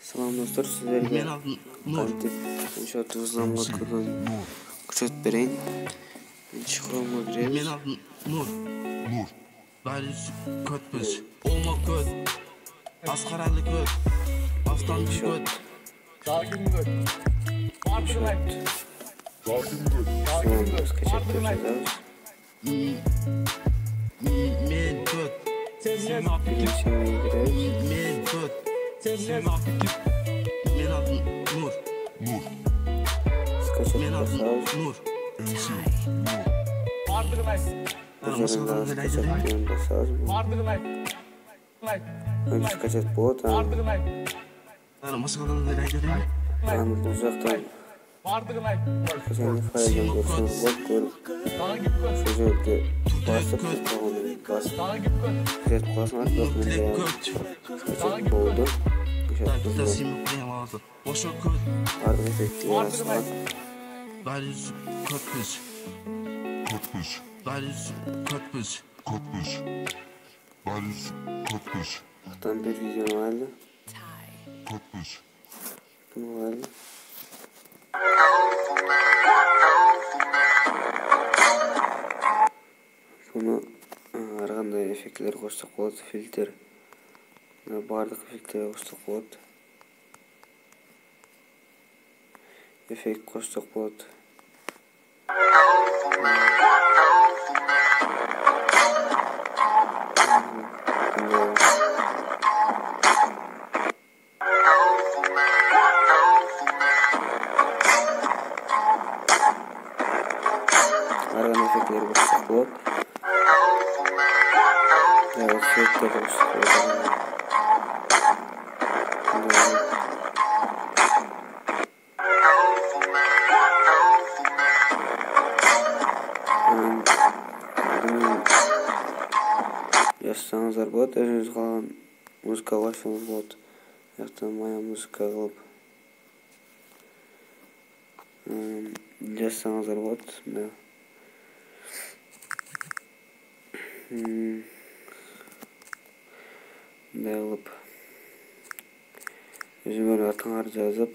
Салам достор, сіздерге контент иншаат ызламға көрген күшет берейін. Бірінші құрамға кіреміз. Мен алдым нұр бәрі көтпіз. Олма көт, асқаралы көт, автанды көт, Sakin göt. Vardır bak. Sakin göt. Соны скачать деп жазамыз. мен көт, сен апекіп, Бірінші кіреміз. мен көт, сен апекіп. Мен алдым нұр Скачать мен алдым жасауыз. нұр. Vardır bak. Üzerinde скачать деген жасауыз. Vardır bak. Önce скачать болады. Vardır bak. Масқаланы рәйдерем. Аны бұл жақтан Vardır bak. қашанғы файлдан көрсеңіз болады. Көріп, Takip göt. сол жерде басып, соны басып Takip göt. кіретін қаласыңыз. Бірақ менде скачать болды. Иншаат Тәтті бұл сен қиямады. Оша көт, барлық эффектілер ашылады. бәрі көтпіз. Бәрі көтпіз. Там bir videom vardı. Bunu vardı. Bunu arqanday effektler qo'shsak bo'ladi, filtr. Bardıq effektler qo'shsak bo'ladi. Effekt qo'shsak bo'ladi. Arqan effektleri qo'shsak bo'ladi. Evet, effektler qo'shsak bo'ladi. Yazsanızlar болады, өзіңіз қалған музыка қойсаңыз болады. Яқтан моя музыка қылып жазсаңыздар болады. Мындай қылып өзіңіздің атыңарды жазып